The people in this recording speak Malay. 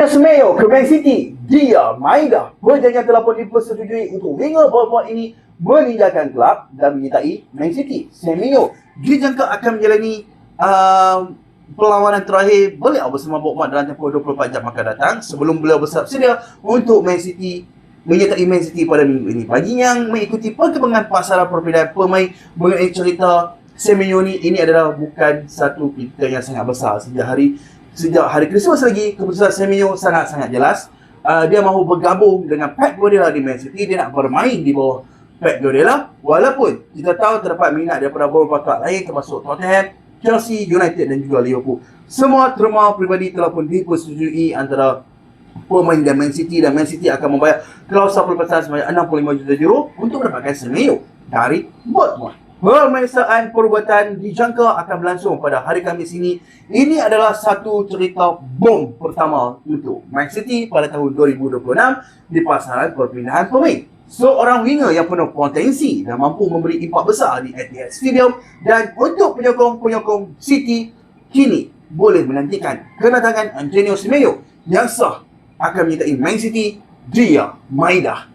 Semeyo ke Man City, dia Maeda perjanjian telah pun dipersetujui untuk winger Bournemouth ini meninggalkan kelab dan menyertai Man City. Semeyo dijangka akan menjalani perlawanan terakhir beliau bersama Bournemouth dalam tempoh 24 jam akan datang sebelum beliau bersiap sedia untuk Man City menyertai Man City pada minggu ini. Bagi yang mengikuti perkembangan pasaran perpindahan pemain mengenai cerita Semeyo ini adalah bukan satu cerita yang sangat besar. Sejak hari Christmas lagi, keputusan Semeyo sangat-sangat jelas. Dia mahu bergabung dengan Pep Guardiola di Man City. Dia nak bermain di bawah Pep Guardiola. Walaupun kita tahu terdapat minat daripada beberapa klub lain termasuk Tottenham, Chelsea, United dan juga Liverpool. Semua terma peribadi telah pun dipersetujui antara pemain dan Man City, dan Man City akan membayar klausul pelepasan sebanyak 65 juta euro untuk mendapatkan Semeyo dari Bournemouth. Pemeriksaan perubatan dijangka akan berlangsung pada hari Khamis ini. Ini adalah satu cerita bom pertama untuk Man City pada tahun 2026 di pasaran perpindahan pemain. Seorang winger yang penuh potensi dan mampu memberi impak besar di Etihad Stadium, dan untuk penyokong City kini boleh menantikan kedatangan Antonio Semeyo yang sah akan menyertai Man City, dia Maeda.